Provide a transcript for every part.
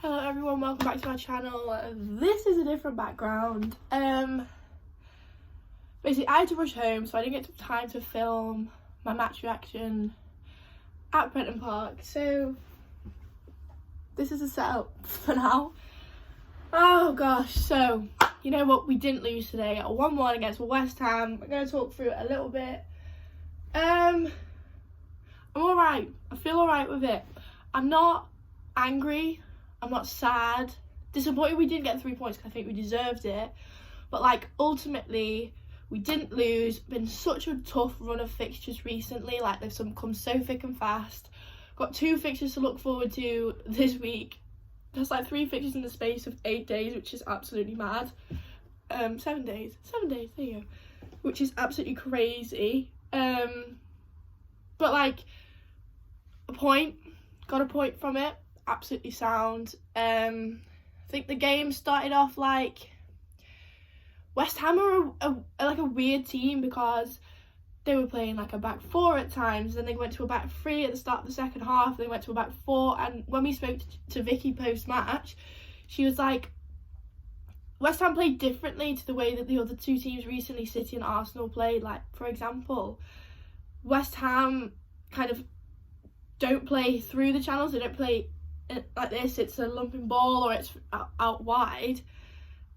Hello everyone, welcome back to my channel. This is a different background. Basically I had to rush home, so I didn't get time to film my match reaction at Brenton Park. So this is a setup for now. Oh gosh, so you know what, we didn't lose today at 1-1 against West Ham. We're going to talk through it a little bit. I'm alright. I feel alright with it. I'm not angry. I'm not sad. Disappointed we didn't get 3 points because I think we deserved it. But like ultimately we didn't lose. Been such a tough run of fixtures recently. Like they've come so thick and fast. Got 2 fixtures to look forward to this week. There's like 3 fixtures in the space of 8 days, which is absolutely mad. 7 days. 7 days, there you go. Which is absolutely crazy. But like got a point from it. Absolutely sound. I think the game started off like West Ham are like a weird team because they were playing like a back 4 at times, then they went to a back 3 at the start of the second half, they went to a back 4, and when we spoke to Vicky post-match, she was like, West Ham played differently to the way that the other 2 teams recently, City and Arsenal, played. Like, for example, West Ham kind of don't play through the channels, they don't play like this, it's a lumping ball or it's out wide,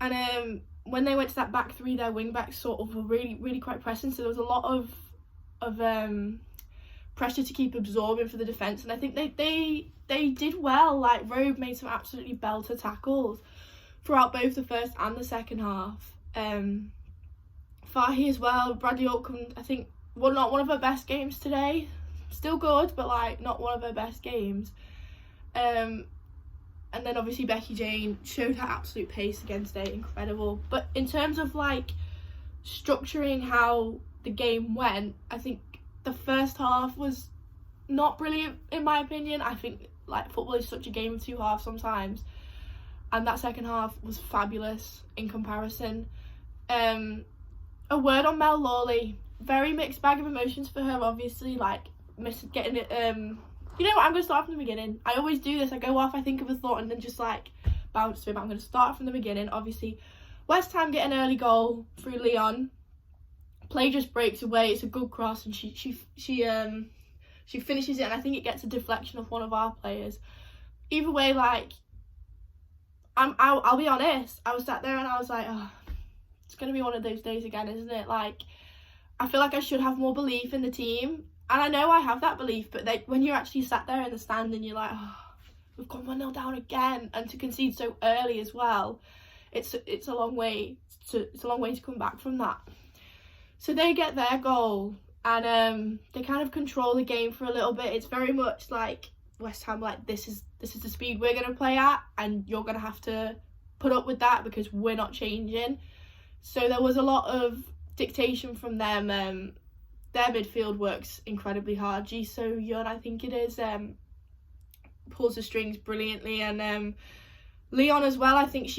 and when they went to that back 3, their wing backs sort of were really quite pressing, so there was a lot of pressure to keep absorbing for the defence, and I think they did well. Like Robe made some absolutely belter tackles throughout both the first and the second half. Fahy as well. Bradley Auckland, I think, well, not one of her best games today, still good, but like not one of her best games. And then obviously Becky Jane showed her absolute pace again today, incredible. But in terms of like structuring how the game went, I think the first half was not brilliant in my opinion. I think like football is such a game of 2 halves sometimes, and that second half was fabulous in comparison. A word on Mel Lawley, very mixed bag of emotions for her, obviously, like getting it. You know what, I'm going to start from the beginning. I always do this. I go off, I think of a thought and then just like bounce to it. But I'm going to start from the beginning. Obviously, West Ham get an early goal through Leon. Play just breaks away. It's a good cross and she finishes it, and I think it gets a deflection off one of our players. Either way, like, I'll be honest. I was sat there and I was like, oh, it's going to be one of those days again, isn't it? Like, I feel like I should have more belief in the team. And I know I have that belief, but when you're actually sat there in the stand and you're like, oh, we've gone 1-0 down again, and to concede so early as well, it's a long way to come back from that. So they get their goal, and they kind of control the game for a little bit. It's very much like West Ham, like this is the speed we're gonna play at, and you're gonna have to put up with that because we're not changing. So there was a lot of dictation from them. Their midfield works incredibly hard. Ji So Yun, I think it is, pulls the strings brilliantly, and Leon as well. I think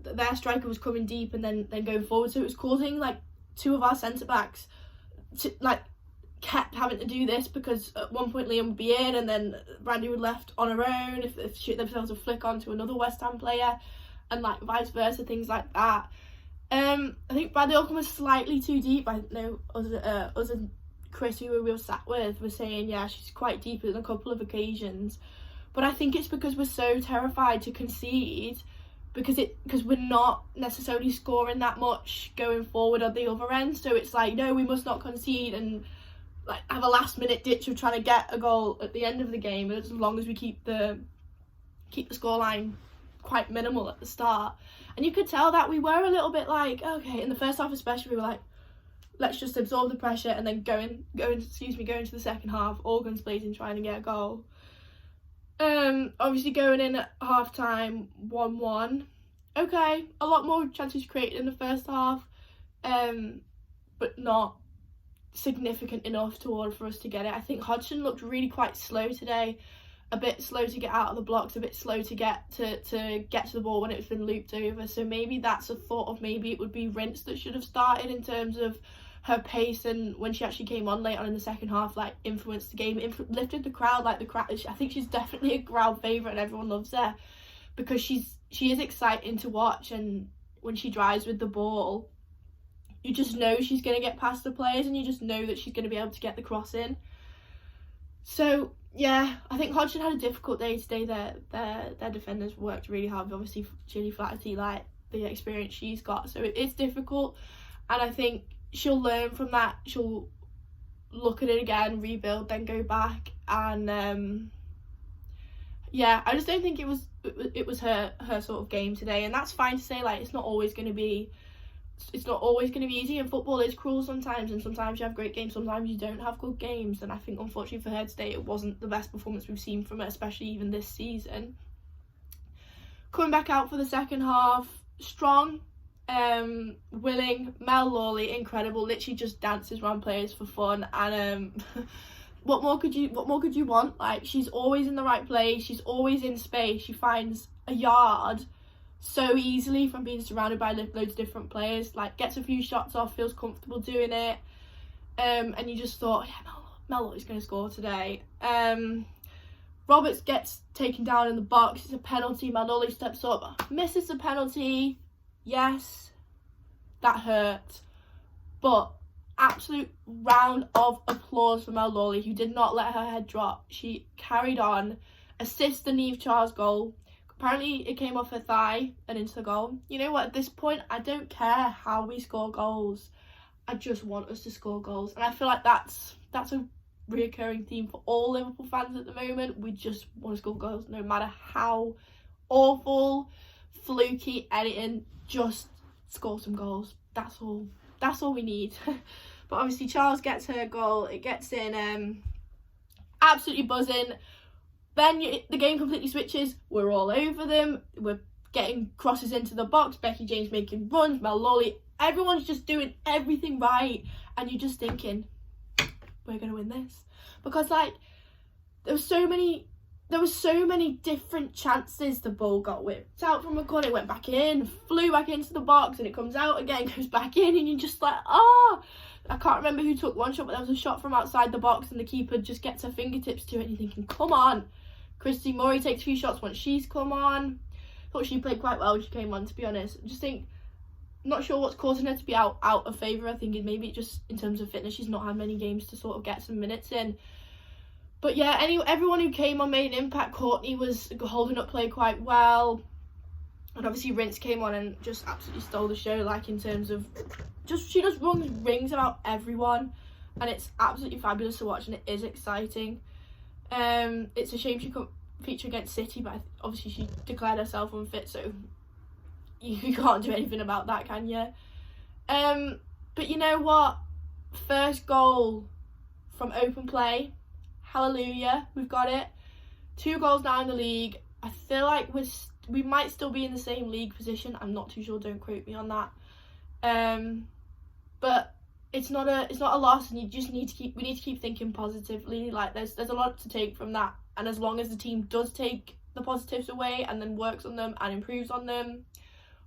their striker was coming deep and then going forward, so it was causing like 2 of our centre backs to like kept having to do this, because at one point Leon would be in and then Brandy would left on her own if themselves a flick on to another West Ham player, and like vice versa, things like that. I think Bradley Auckland was slightly too deep. I know us and Chris, who we were sat with, were saying, yeah, she's quite deep on a couple of occasions. But I think it's because we're so terrified to concede, because we're not necessarily scoring that much going forward on the other end. So it's like, no, we must not concede and like have a last minute ditch of trying to get a goal at the end of the game, as long as we keep the scoreline quite minimal at the start. And you could tell that we were a little bit like, okay, in the first half especially, we were like, let's just absorb the pressure and then go into the second half, all guns blazing, trying to get a goal. Obviously going in at half time 1-1. Okay, a lot more chances created in the first half, but not significant enough for us to get it. I think Hodgson looked really quite slow today. A bit slow to get out of the blocks, a bit slow to get to the ball when it's been looped over. So maybe that's a thought of maybe it would be Rince that should have started in terms of her pace, and when she actually came on late on in the second half, like influenced the game, lifted the crowd. Like the crowd, I think she's definitely a crowd favourite and everyone loves her. because she is exciting to watch, and when she drives with the ball, you just know she's going to get past the players, and you just know that she's going to be able to get the cross in. So yeah, I think Hodgson had a difficult day today. Their defenders worked really hard. Obviously, Julie Flaherty, like the experience she's got, so it's difficult, and I think she'll learn from that. She'll look at it again, rebuild, then go back, and yeah, I just don't think it was her sort of game today, and that's fine to say. Like, it's not always going to be easy, and football is cruel sometimes, and sometimes you have great games, sometimes you don't have good games, and I think unfortunately for her today it wasn't the best performance we've seen from her, especially even this season. Coming back out for the second half, strong, willing, Mel Lawley, incredible, literally just dances around players for fun, and what more could you want? Like, she's always in the right place, she's always in space, she finds a yard so easily from being surrounded by loads of different players, like gets a few shots off, feels comfortable doing it, and you just thought, yeah, Mel Lawley's going to score today. Roberts gets taken down in the box, it's a penalty, Mel Lawley steps up, misses the penalty, yes, that hurt, but absolute round of applause for Mel Lawley, who did not let her head drop. She carried on, assists the Niamh Charles goal. Apparently it came off her thigh and into the goal. You know what, at this point, I don't care how we score goals. I just want us to score goals. And I feel like that's a reoccurring theme for all Liverpool fans at the moment. We just want to score goals, no matter how awful, fluky, anything, just score some goals. That's all we need. But obviously Charles gets her goal, it gets in, absolutely buzzing. Then the game completely switches, we're all over them, we're getting crosses into the box, Becky James making runs, Mel Lawley, everyone's just doing everything right, and you're just thinking, we're going to win this. Because, like, there were so many different chances the ball got whipped out from a corner, it went back in, flew back into the box, and it comes out again, goes back in, and you're just like, I can't remember who took one shot, but there was a shot from outside the box, and the keeper just gets her fingertips to it, and you're thinking, come on. Christy Murray takes a few shots once she's come on. Thought she played quite well when she came on, to be honest. Just think, not sure what's causing her to be out of favour. I think maybe just in terms of fitness, she's not had many games to sort of get some minutes in. But yeah, everyone who came on made an impact. Courtney was holding up play quite well. And obviously Rince came on and just absolutely stole the show, like in terms of she just runs rings about everyone, and it's absolutely fabulous to watch, and it is exciting. It's a shame she couldn't feature against City, but obviously she declared herself unfit, so you can't do anything about that, can you? But you know what? First goal from open play. Hallelujah, we've got it. 2 goals now in the league. I feel like we might still be in the same league position. I'm not too sure, don't quote me on that. But it's not a loss, and we need to keep thinking positively. Like, there's a lot to take from that, and as long as the team does take the positives away and then works on them and improves on them,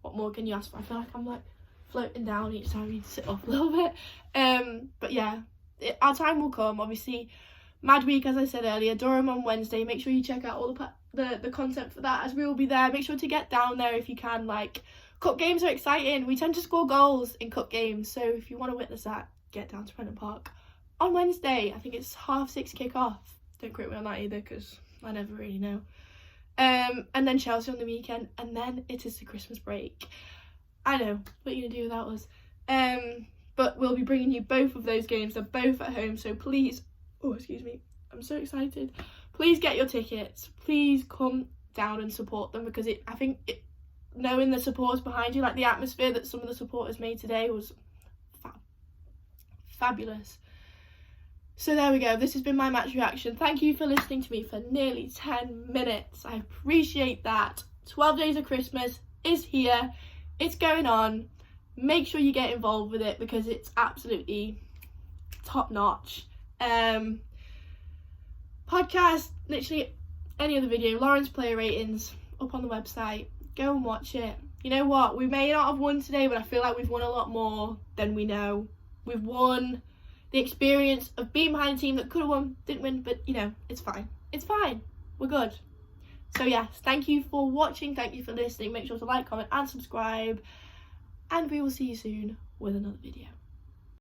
what more can you ask for? I feel like I'm like floating down each time you sit up a little bit. But yeah, our time will come. Obviously, Mad Week, as I said earlier, Durham on Wednesday. Make sure you check out all the content for that, as we will be there. Make sure to get down there if you can. Like, cup games are exciting. We tend to score goals in cup games, so if you want to witness that, get down to Prenton Park on Wednesday. I think it's 6:30 kick-off. Don't quote me on that either, because I never really know. And then Chelsea on the weekend, and then it is the Christmas break. I know, what are you going to do without us? But we'll be bringing you both of those games. They're both at home, so please, excuse me, I'm so excited. Please get your tickets. Please come down and support them, because I think knowing the supporters behind you, like the atmosphere that some of the supporters made today was fabulous. So there we go. This has been my match reaction. Thank you for listening to me for nearly 10 minutes. I appreciate that. 12 Days of Christmas is here. It's going on. Make sure you get involved with it, because it's absolutely top notch. Podcast, literally any other video, Lauren's player ratings up on the website. Go and watch it. You know what? We may not have won today, but I feel like we've won a lot more than we know. We've won the experience of being behind a team that could have won, didn't win, but you know, it's fine. It's fine. We're good. So yes, thank you for watching, thank you for listening. Make sure to like, comment and subscribe, and we will see you soon with another video.